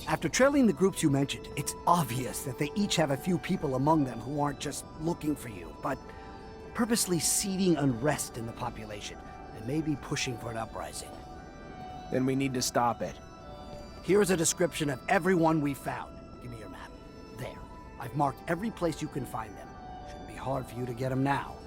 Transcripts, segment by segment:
After trailing the groups you mentioned, it's obvious that they each have a few people among them who aren't just looking for you, but purposely seeding unrest in the population, and maybe pushing for an uprising. Then we need to stop it. Here's a description of everyone we found. Give me your map. There. I've marked every place you can find them. Shouldn't be hard for you to get them now.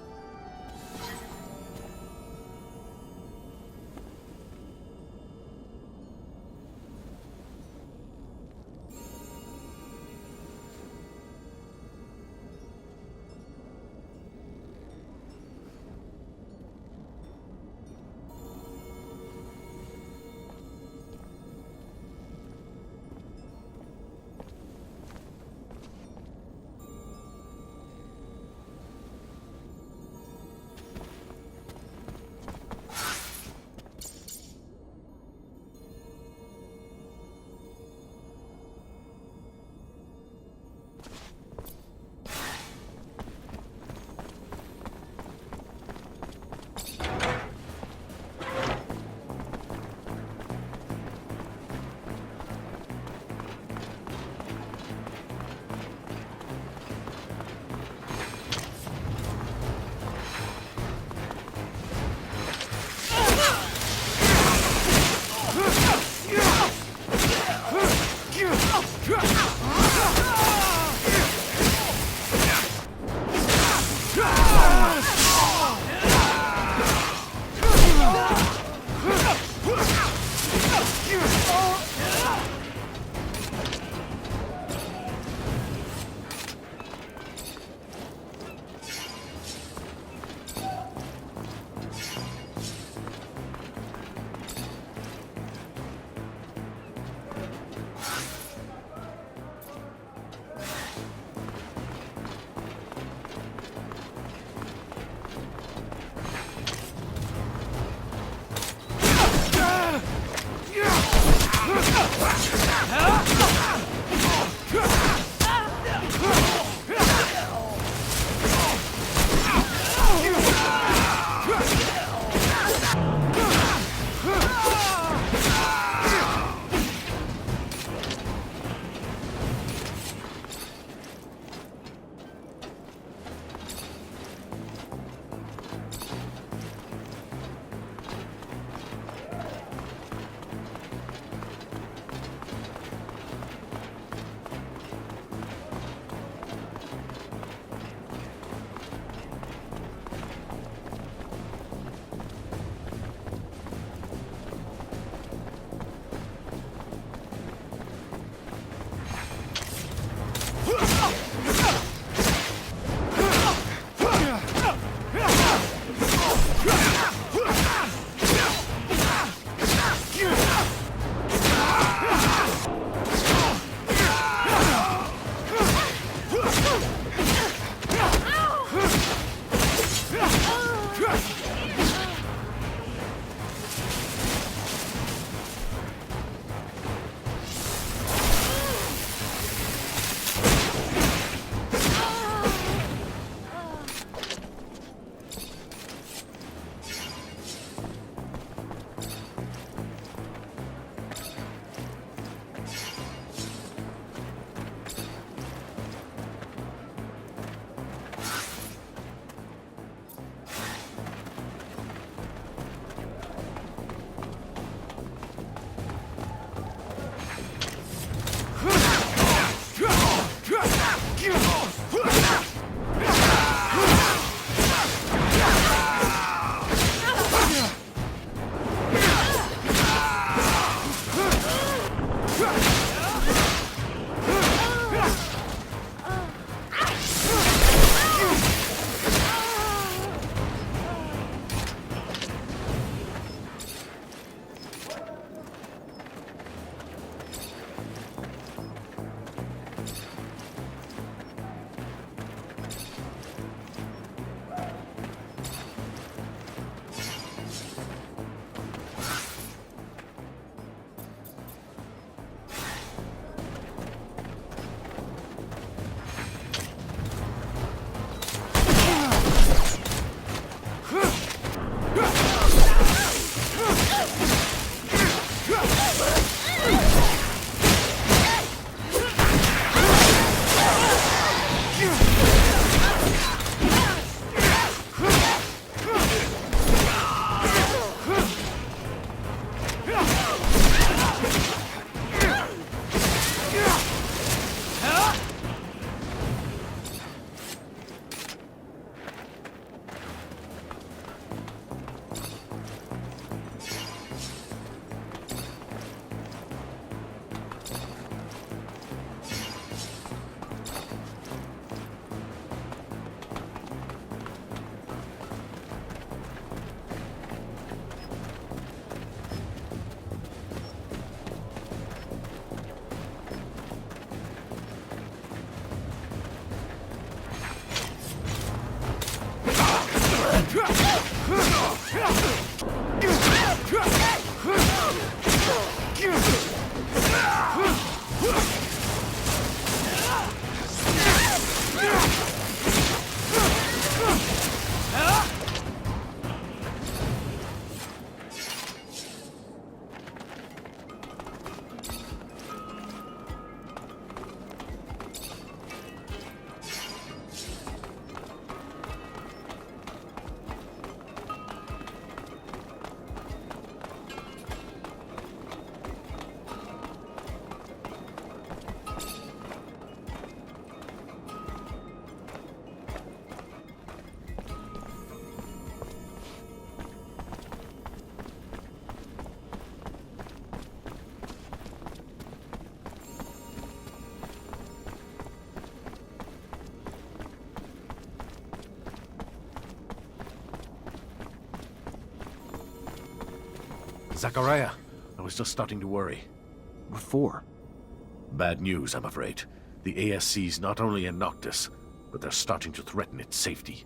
Zachariah, I was just starting to worry. What for? Bad news, I'm afraid. The ASC's not only in Noctis, but they're starting to threaten its safety.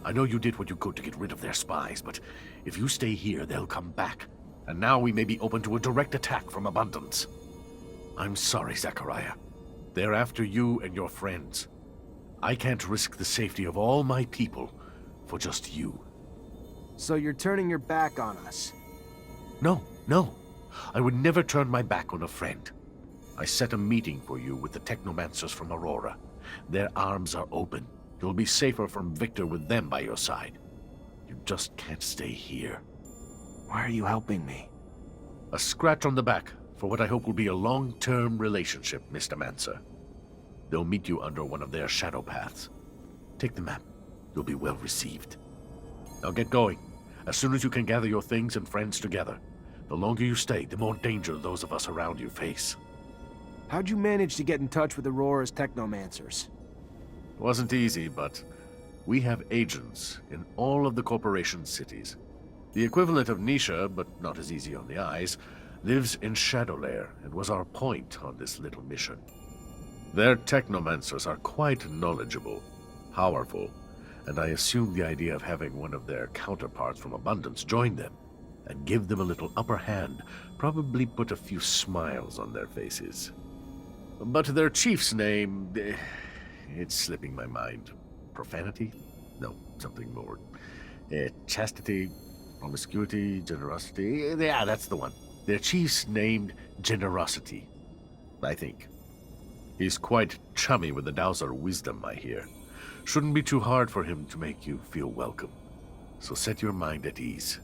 I know you did what you could to get rid of their spies, but if you stay here, they'll come back. And now we may be open to a direct attack from Abundance. I'm sorry, Zachariah. They're after you and your friends. I can't risk the safety of all my people for just you. So you're turning your back on us? No, no. I would never turn my back on a friend. I set a meeting for you with the Technomancers from Aurora. Their arms are open. You'll be safer from Victor with them by your side. You just can't stay here. Why are you helping me? A scratch on the back for what I hope will be a long-term relationship, Mr. Mancer. They'll meet you under one of their shadow paths. Take the map. You'll be well received. Now get going. As soon as you can gather your things and friends together. The longer you stay, the more danger those of us around you face. How'd you manage to get in touch with Aurora's Technomancers? Wasn't easy, but we have agents in all of the corporation's cities. The equivalent of Nisha, but not as easy on the eyes, lives in Shadowlair and was our point on this little mission. Their Technomancers are quite knowledgeable, powerful, and I assume the idea of having one of their counterparts from Abundance join them and give them a little upper hand probably put a few smiles on their faces. But their chief's name, it's slipping my mind. Profanity? No, something more. Chastity, promiscuity, generosity. Yeah, that's the one. Their chief's named Generosity, I think. He's quite chummy with the Dowser wisdom, I hear. Shouldn't be too hard for him to make you feel welcome. So set your mind at ease.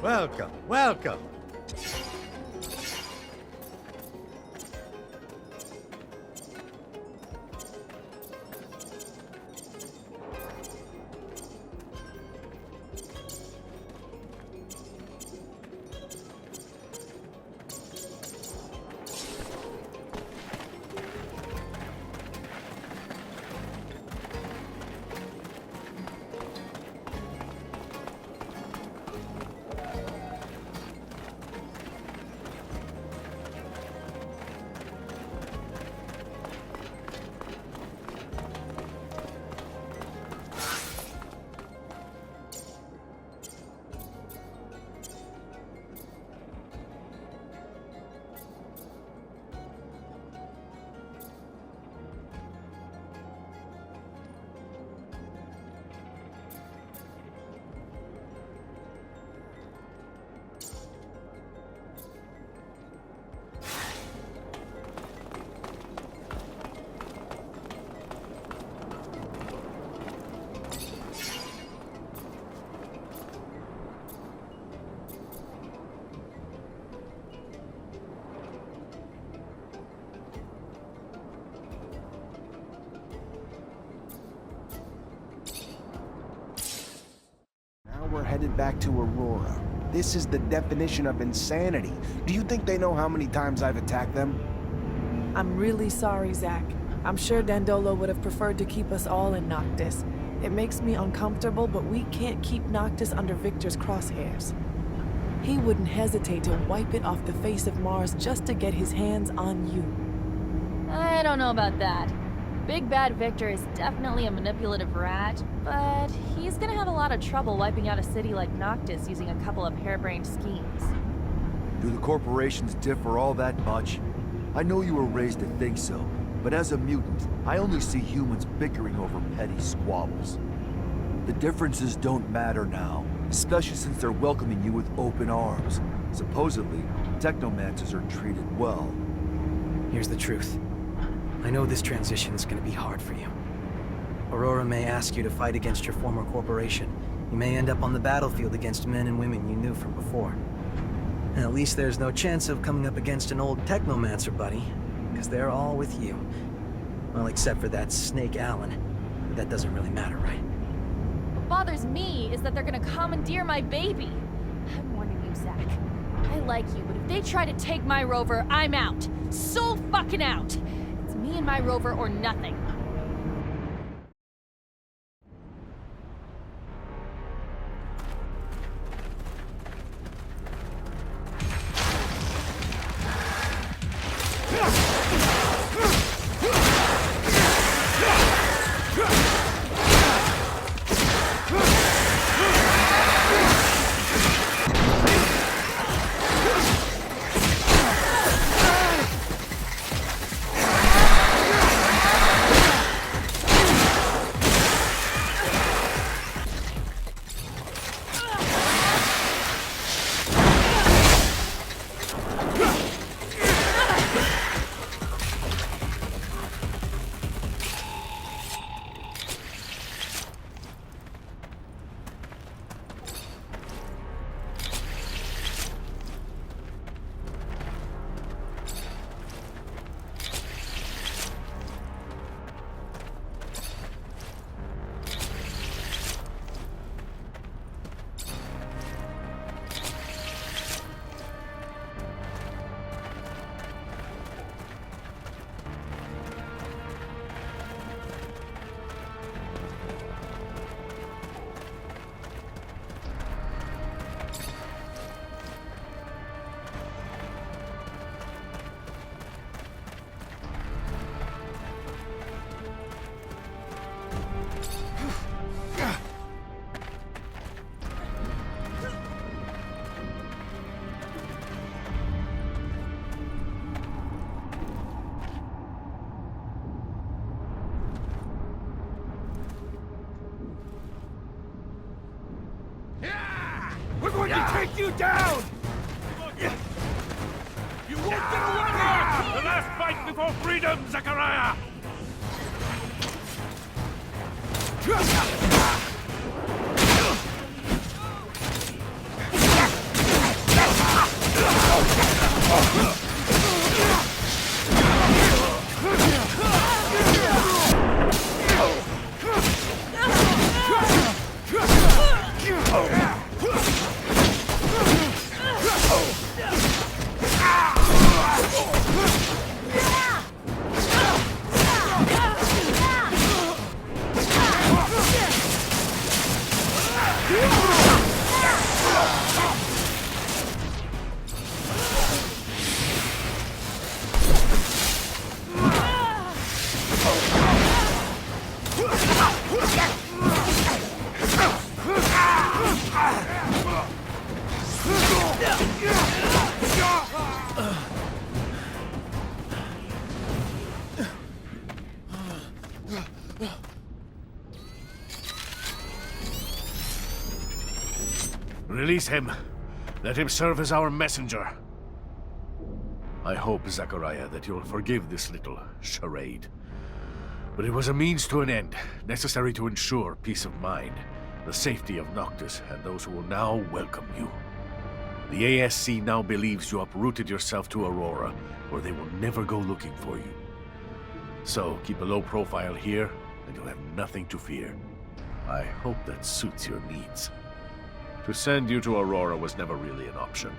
Welcome, welcome. We're headed back to Aurora. This is the definition of insanity. Do you think they know how many times I've attacked them? I'm really sorry, Zach. I'm sure Dandolo would have preferred to keep us all in Noctis. It makes me uncomfortable, but we can't keep Noctis under Victor's crosshairs. He wouldn't hesitate to wipe it off the face of Mars just to get his hands on you. I don't know about that. Big Bad Victor is definitely a manipulative rat, but he's gonna have a lot of trouble wiping out a city like Noctis using a couple of harebrained schemes. Do the corporations differ all that much? I know you were raised to think so, but as a mutant, I only see humans bickering over petty squabbles. The differences don't matter now, especially since they're welcoming you with open arms. Supposedly, Technomancers are treated well. Here's the truth. I know this transition is going to be hard for you. Aurora may ask you to fight against your former corporation. You may end up on the battlefield against men and women you knew from before. And at least there's no chance of coming up against an old Technomancer buddy, because they're all with you. Well, except for that Snake Allen. But that doesn't really matter, right? What bothers me is that they're gonna commandeer my baby. I'm warning you, Zach. I like you, but if they try to take my rover, I'm out. So fucking out! It's me and my rover or nothing. We're going to take you down! You won't get away here! The last fight before freedom, Zachariah! Release him. Let him serve as our messenger. I hope, Zachariah, that you'll forgive this little charade. But it was a means to an end, necessary to ensure peace of mind, the safety of Noctis, and those who will now welcome you. The ASC now believes you uprooted yourself to Aurora, where they will never go looking for you. So, keep a low profile here, and you'll have nothing to fear. I hope that suits your needs. To send you to Aurora was never really an option.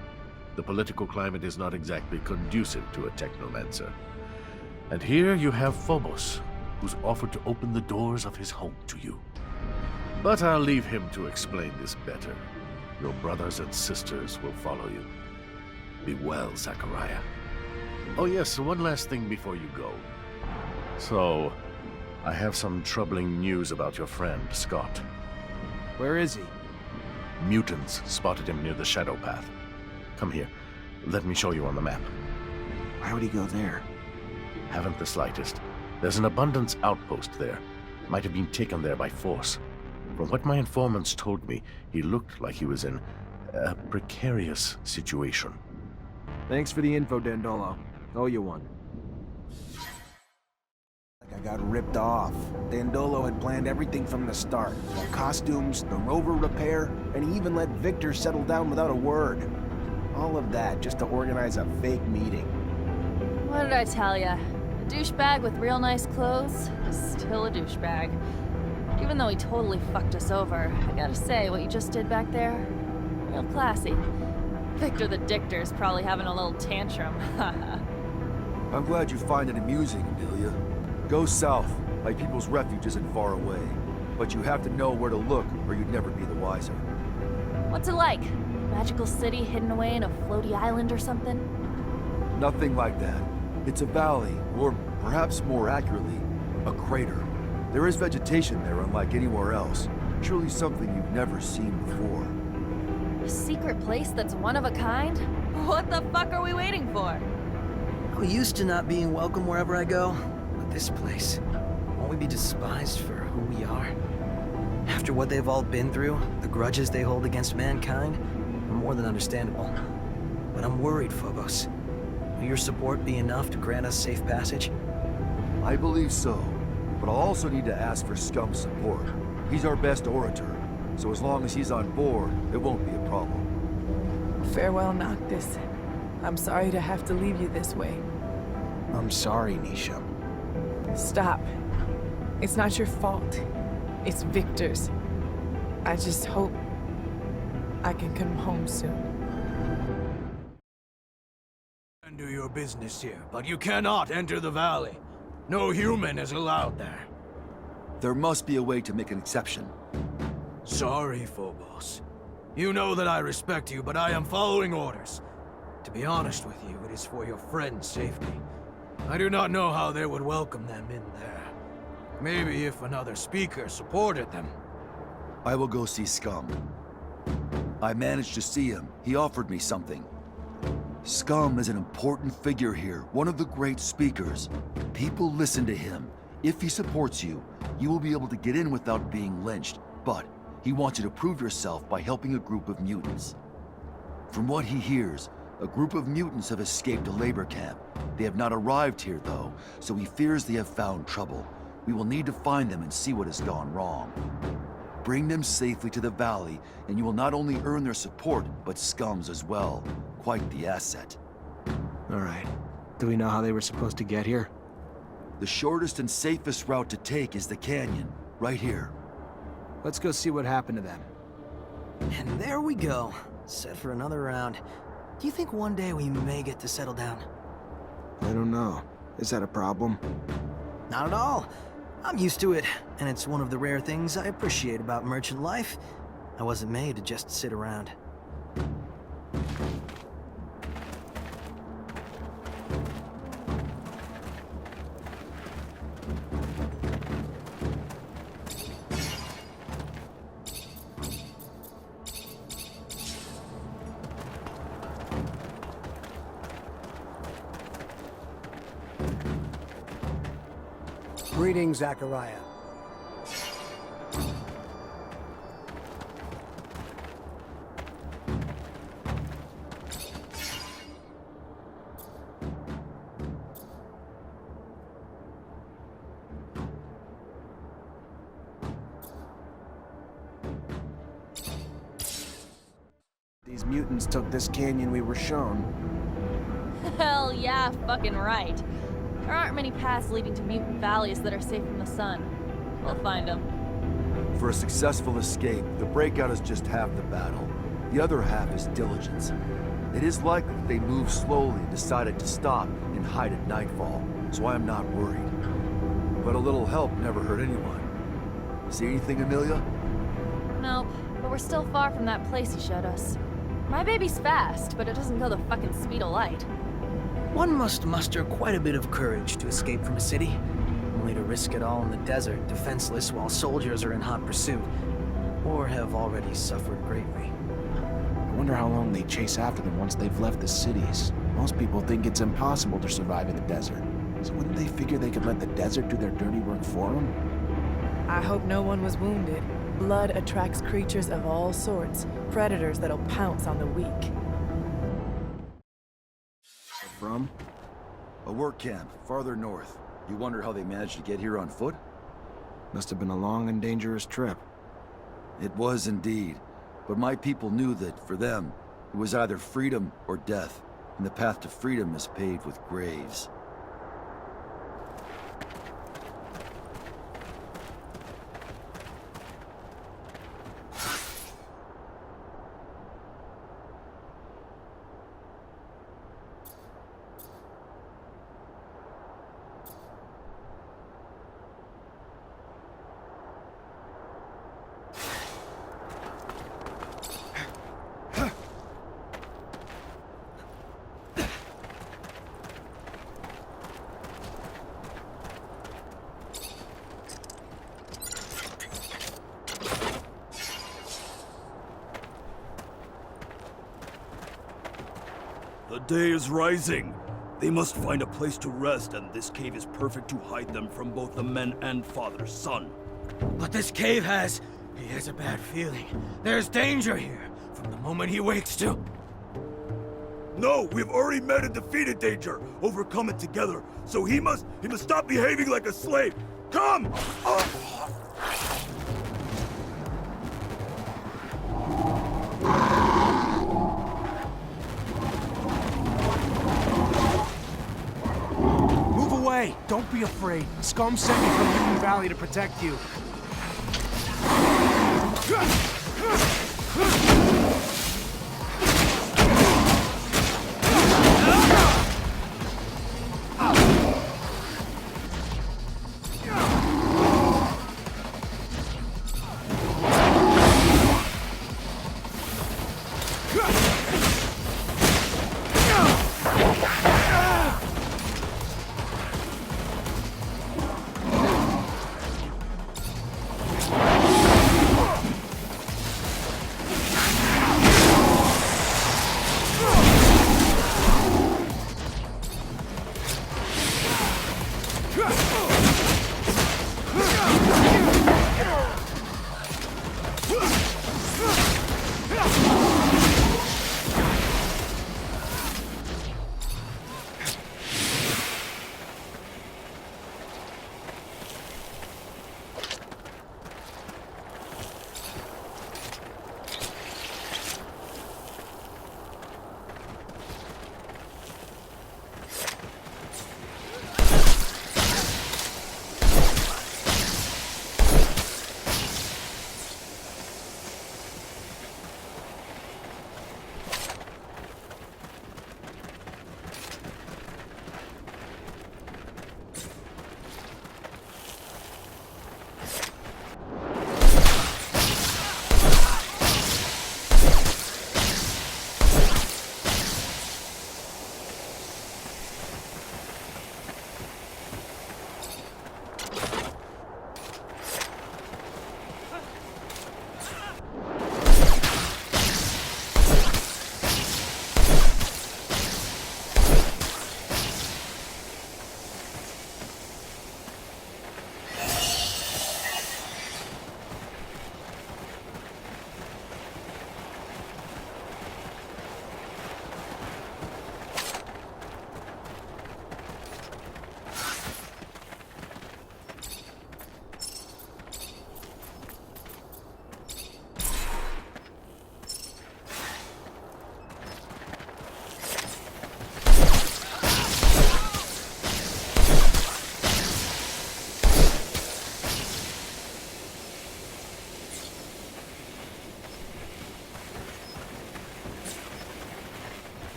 The political climate is not exactly conducive to a Technomancer. And here you have Phobos, who's offered to open the doors of his home to you. But I'll leave him to explain this better. Your brothers and sisters will follow you. Be well, Zachariah. Oh yes, one last thing before you go. So, I have some troubling news about your friend, Scott. Where is he? Mutants spotted him near the Shadow Path. Come here. Let me show you on the map. Why would he go there? Haven't the slightest. There's an abundance outpost there. Might have been taken there by force. From what my informants told me, he looked like he was in a precarious situation. Thanks for the info, Dandolo. Owe you one. I got ripped off. Dandolo had planned everything from the start. The costumes, the rover repair, and he even let Victor settle down without a word. All of that just to organize a fake meeting. What did I tell ya? A douchebag with real nice clothes is still a douchebag. Even though he totally fucked us over, I gotta say, what you just did back there, real classy. Victor the Dictor's probably having a little tantrum. I'm glad you find it amusing, Amelia. Go south. My people's refuge isn't far away. But you have to know where to look, or you'd never be the wiser. What's it like? Magical city hidden away in a floaty island or something? Nothing like that. It's a valley, or perhaps more accurately, a crater. There is vegetation there unlike anywhere else. Surely something you've never seen before. A secret place that's one of a kind? What the fuck are we waiting for? I'm used to not being welcome wherever I go, but this place, won't we be despised for who we are? After what they've all been through, the grudges they hold against mankind, are more than understandable. But I'm worried, Phobos. Will your support be enough to grant us safe passage? I believe so, but I'll also need to ask for Scum's support. He's our best orator, so as long as he's on board, it won't be a problem. Farewell, Noctis. I'm sorry to have to leave you this way. I'm sorry, Nisha. Stop. It's not your fault. It's Victor's. I just hope I can come home soon. Do your business here, but you cannot enter the valley. No human is allowed there. There must be a way to make an exception. Sorry, Phobos. You know that I respect you, but I am following orders. To be honest with you, it is for your friend's safety. I do not know how they would welcome them in there. Maybe if another speaker supported them. I will go see Scum. I managed to see him. He offered me something. Scum is an important figure here, one of the great speakers. People listen to him. If he supports you, you will be able to get in without being lynched. But he wants you to prove yourself by helping a group of mutants. From what he hears, a group of mutants have escaped a labor camp. They have not arrived here, though, so he fears they have found trouble. We will need to find them and see what has gone wrong. Bring them safely to the valley, and you will not only earn their support, but Scum's as well. Quite the asset. All right. Do we know how they were supposed to get here? The shortest and safest route to take is the canyon, right here. Let's go see what happened to them. And there we go. Set for another round. Do you think one day we may get to settle down? I don't know. Is that a problem? Not at all. I'm used to it, and it's one of the rare things I appreciate about merchant life. I wasn't made to just sit around. Greetings, Zachariah. These mutants took this canyon we were shown. Hell yeah, fucking right. There aren't many paths leading to mutant valleys that are safe from the sun. We'll find them. For a successful escape, the breakout is just half the battle. The other half is diligence. It is likely that they moved slowly and decided to stop and hide at nightfall, so I am not worried. But a little help never hurt anyone. See anything, Amelia? Nope, but we're still far from that place he showed us. My baby's fast, but it doesn't go the fucking speed of light. One must muster quite a bit of courage to escape from a city, only to risk it all in the desert, defenseless while soldiers are in hot pursuit, or have already suffered greatly. I wonder how long they chase after them once they've left the cities. Most people think it's impossible to survive in the desert. So wouldn't they figure they could let the desert do their dirty work for them? I hope no one was wounded. Blood attracts creatures of all sorts, predators that'll pounce on the weak. From? A work camp, farther north. You wonder how they managed to get here on foot? Must have been a long and dangerous trip. It was indeed. But my people knew that, for them, it was either freedom or death, and the path to freedom is paved with graves. The day is rising. They must find a place to rest, and this cave is perfect to hide them from both the men and father's son. But this cave has... he has a bad feeling. There's danger here, from the moment he wakes to... No, we've already met and defeated danger, overcome it together. So he must stop behaving like a slave. Come! Move away! Don't be afraid. Scum sent me from Mutant Valley to protect you.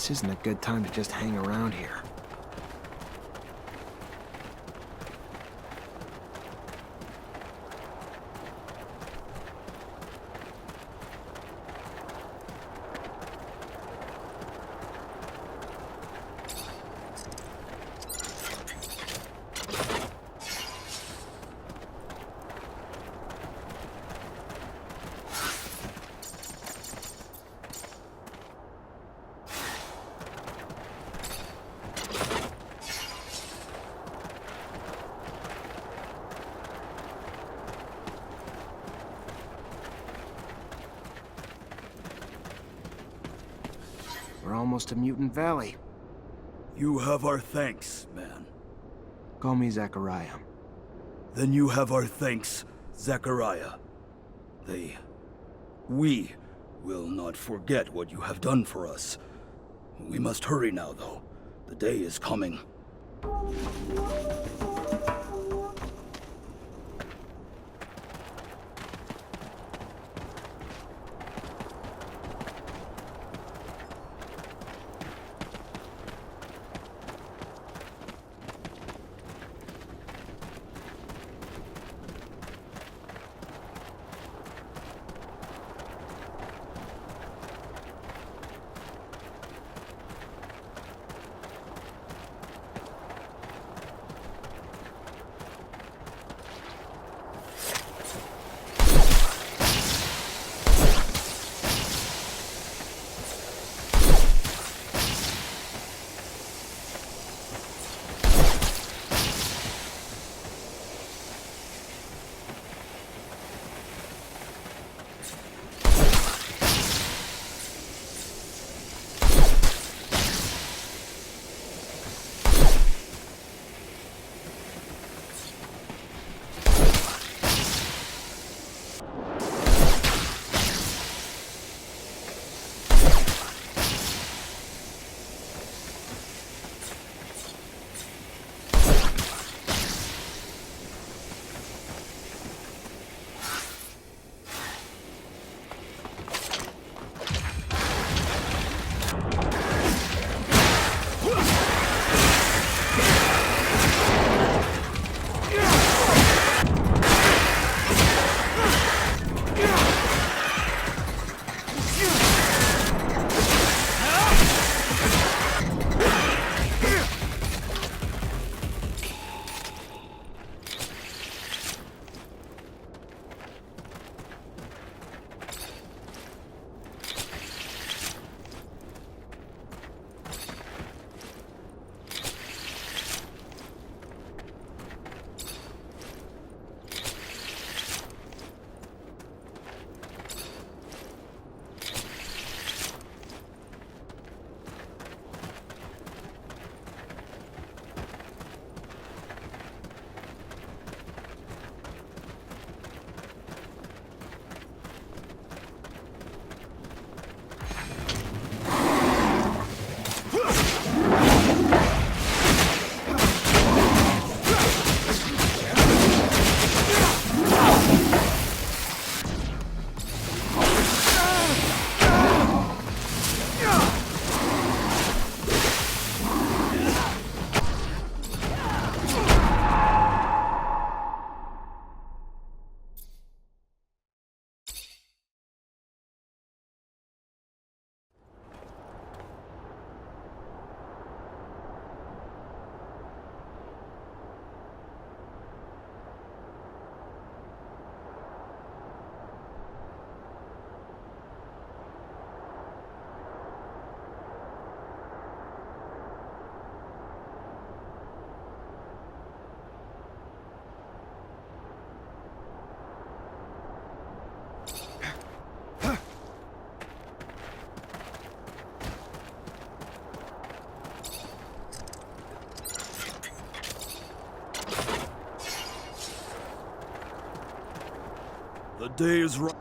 This isn't a good time to just hang around here. We're almost to Mutant Valley. You have our thanks, man. Call me Zachariah. Then you have our thanks, Zachariah. We will not forget what you have done for us. We must hurry now, though. The day is coming. The day is right.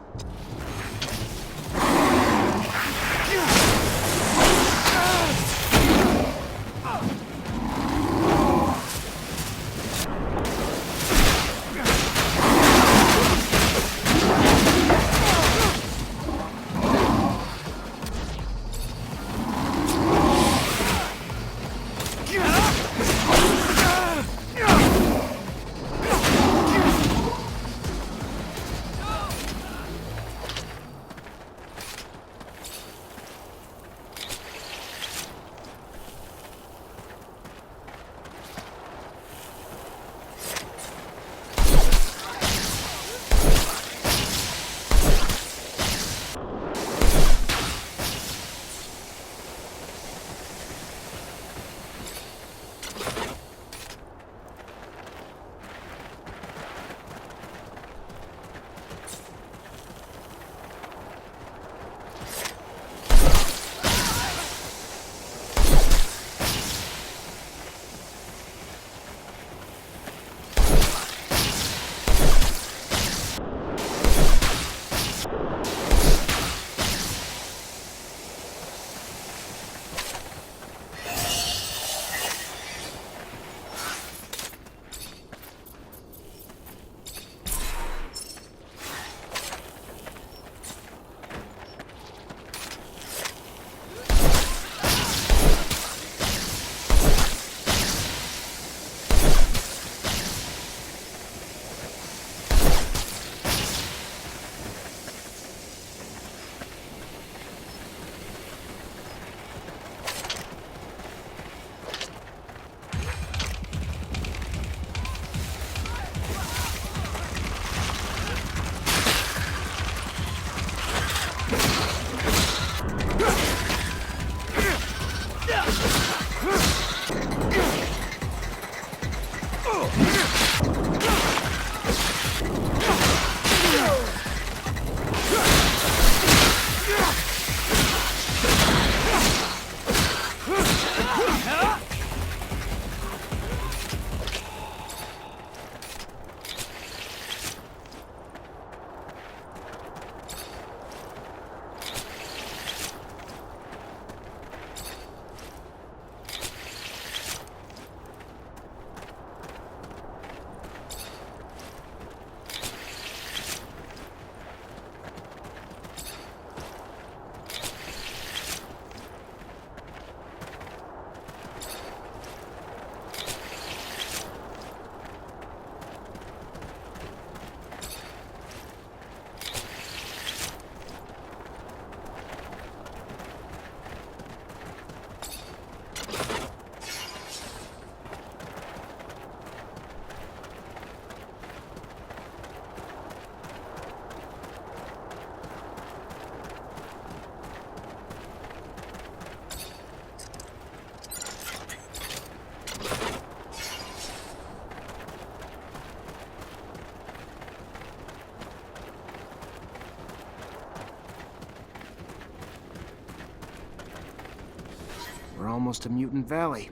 almost to Mutant Valley.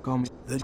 Call me the...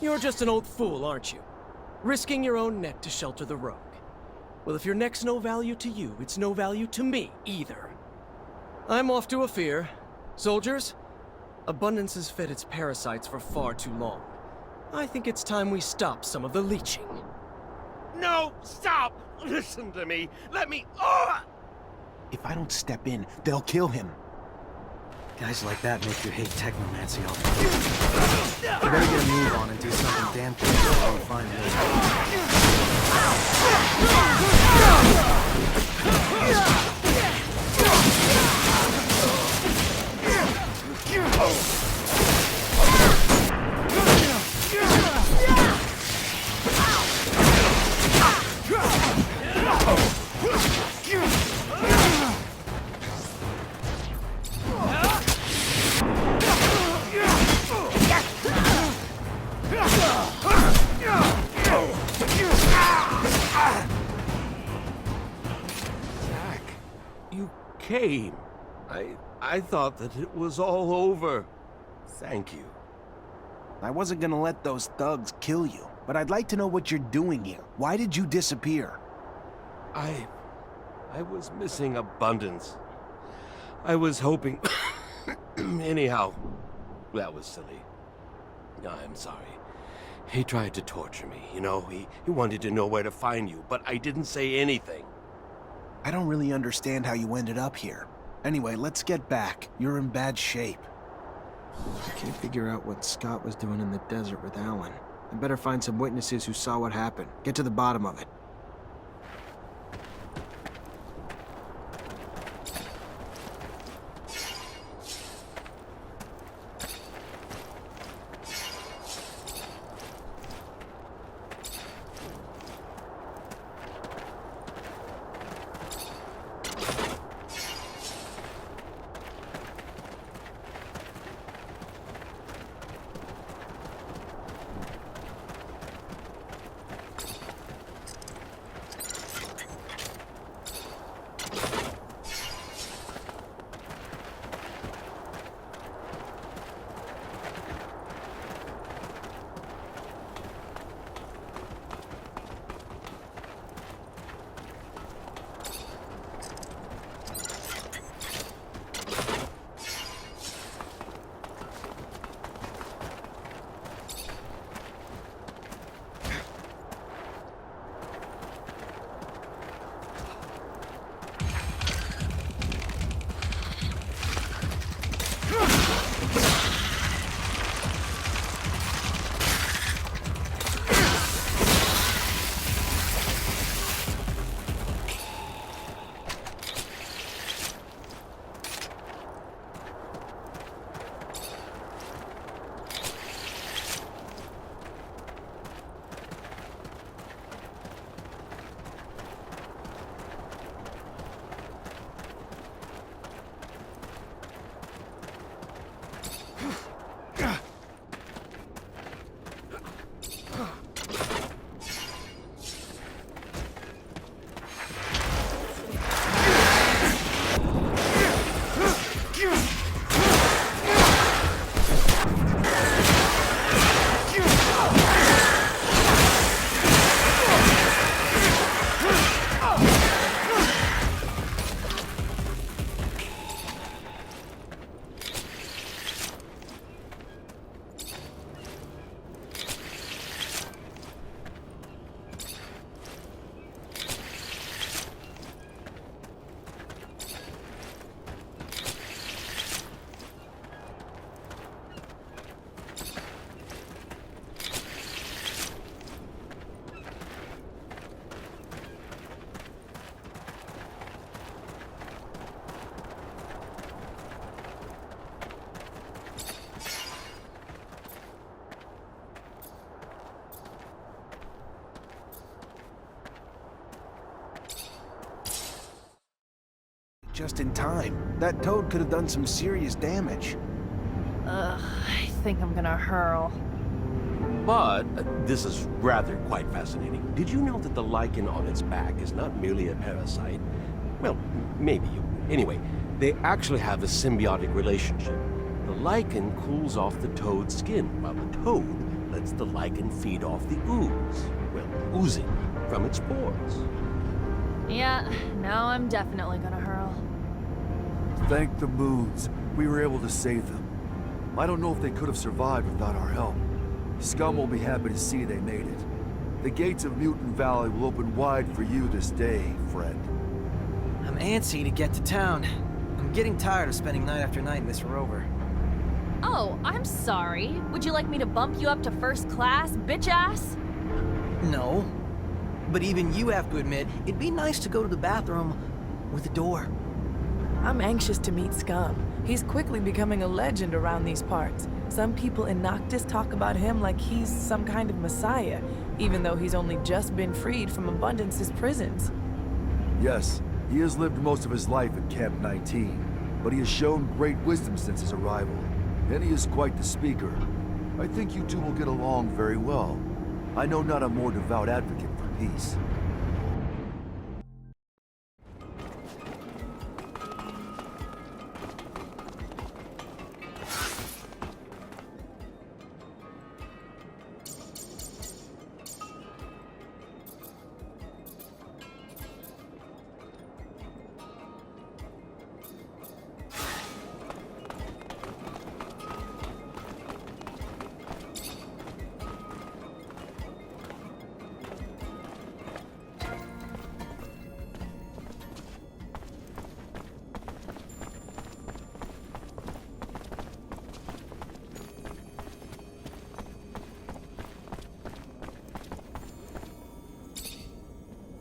You're just an old fool, aren't you? Risking your own neck to shelter the rogue. Well, if your neck's no value to you, it's no value to me either. I'm off to Ophir. Soldiers, Abundance has fed its parasites for far too long. I think it's time we stop some of the leeching. No! Stop! Listen to me! Let me... Oh! If I don't step in, they'll kill him. Guys like that make you hate Technomancer all the time. We better get a move on and do something damn quick so we find Zach, you came. I thought that it was all over. Thank you. I wasn't gonna let those thugs kill you, but I'd like to know what you're doing here. Why did you disappear? I was missing abundance. I was hoping... Anyhow, that was silly. I'm sorry. He tried to torture me, you know? He wanted to know where to find you, but I didn't say anything. I don't really understand how you ended up here. Anyway, let's get back. You're in bad shape. I can't figure out what Scott was doing in the desert with Alan. I better find some witnesses who saw what happened. Get to the bottom of it. Just in time. That toad could have done some serious damage. I think I'm gonna hurl. But this is rather quite fascinating. Did you know that the lichen on its back is not merely a parasite? Well, maybe you... Anyway, they actually have a symbiotic relationship. The lichen cools off the toad's skin, while the toad lets the lichen feed off the ooze. Well, oozing from its pores. Yeah, now I'm definitely gonna hurl. Thank the moons. We were able to save them. I don't know if they could have survived without our help. Scum will be happy to see they made it. The gates of Mutant Valley will open wide for you this day, friend. I'm antsy to get to town. I'm getting tired of spending night after night in this rover. Oh, I'm sorry. Would you like me to bump you up to first class, bitch ass? No. But even you have to admit, it'd be nice to go to the bathroom with a door. I'm anxious to meet Scum. He's quickly becoming a legend around these parts. Some people in Noctis talk about him like he's some kind of messiah, even though he's only just been freed from Abundance's prisons. Yes, he has lived most of his life at Camp 19, but he has shown great wisdom since his arrival, and he is quite the speaker. I think you two will get along very well. I know not a more devout advocate for peace.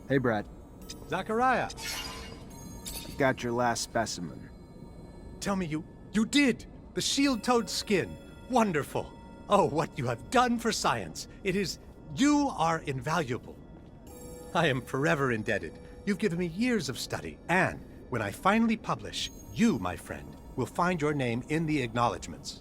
Hey, Brad. Zachariah, Got your last specimen. tell me you did! The shield-toed skin. Wonderful. Oh, what you have done for science. You are invaluable. I am forever indebted. You've given me years of study, and when I finally publish, you, my friend, will find your name in the acknowledgments.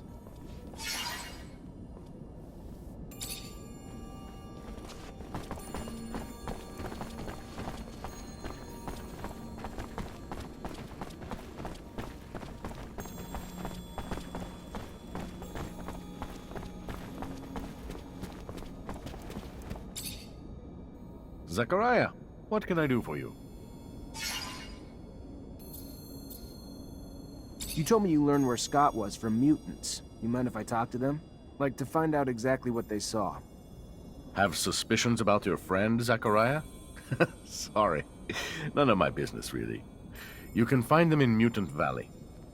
Zachariah, what can I do for you? You told me you learned where Scott was from mutants. You mind if I talk to them? Like, to find out exactly what they saw. Have suspicions about your friend, Zachariah? Sorry. None of my business, really. You can find them in Mutant Valley.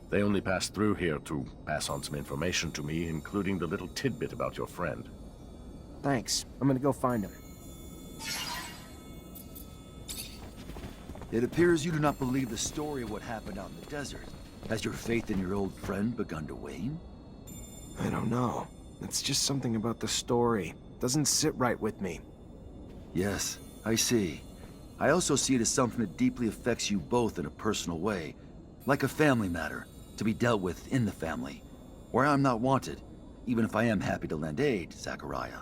They only passed through here to pass on some information to me, including the little tidbit about your friend. Thanks. I'm gonna go find him. It appears you do not believe the story of what happened out in the desert. Has your faith in your old friend begun to wane? I don't know. It's just something about the story. Doesn't sit right with me. Yes, I see. I also see it as something that deeply affects you both in a personal way. Like a family matter, to be dealt with in the family. Where I'm not wanted, even if I am happy to lend aid, Zachariah.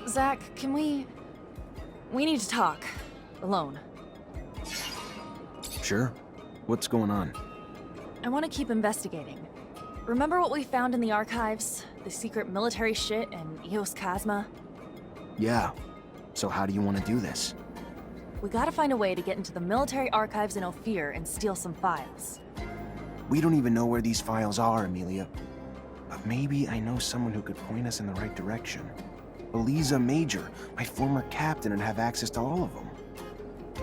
Zach, can we need to talk. Alone. Sure. What's going on? I want to keep investigating. Remember what we found in the archives? The secret military shit and Eos Chasma? Yeah. So how do you want to do this? We gotta find a way to get into the military archives in Ophir and steal some files. We don't even know where these files are, Amelia. But maybe I know someone who could point us in the right direction. Eliza Major, my former captain, and have access to all of them.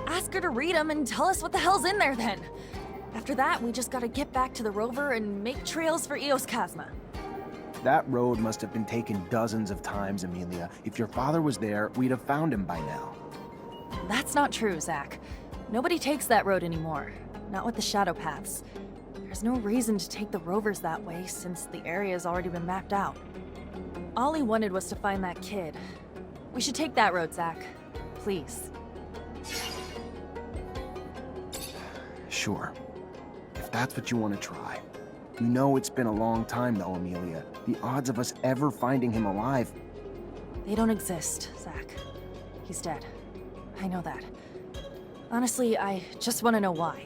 Ask her to read them and tell us what the hell's in there then. After that, we just gotta get back to the rover and make trails for Eos Chasma. That road must have been taken dozens of times, Amelia. If your father was there, we'd have found him by now. That's not true, Zach. Nobody takes that road anymore. Not with the shadow paths. There's no reason to take the rovers that way since the area's already been mapped out. All he wanted was to find that kid. We should take that road, Zach. Please. Sure. If that's what you want to try. You know it's been a long time though, Amelia. The odds of us ever finding him alive... They don't exist, Zach. He's dead. I know that. Honestly, I just want to know why.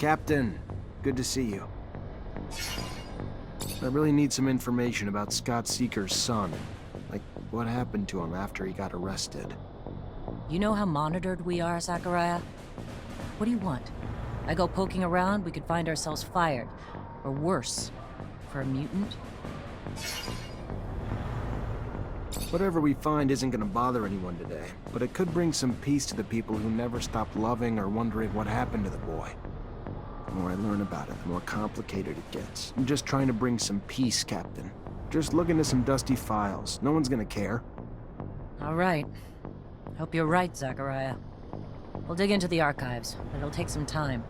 Captain, good to see you. I really need some information about Scott Seeker's son. Like, what happened to him after he got arrested? You know how monitored we are, Zachariah? What do you want? I go poking around, we could find ourselves fired. Or worse, for a mutant? Whatever we find isn't gonna bother anyone today, but it could bring some peace to the people who never stopped loving or wondering what happened to the boy. The more I learn about it, the more complicated it gets. I'm just trying to bring some peace, Captain. Just look into some dusty files. No one's gonna care. All right. Hope you're right, Zachariah. We'll dig into the archives, but it'll take some time.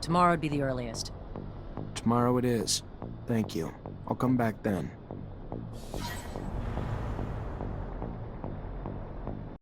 Tomorrow'd be the earliest. Tomorrow it is. Thank you. I'll come back then.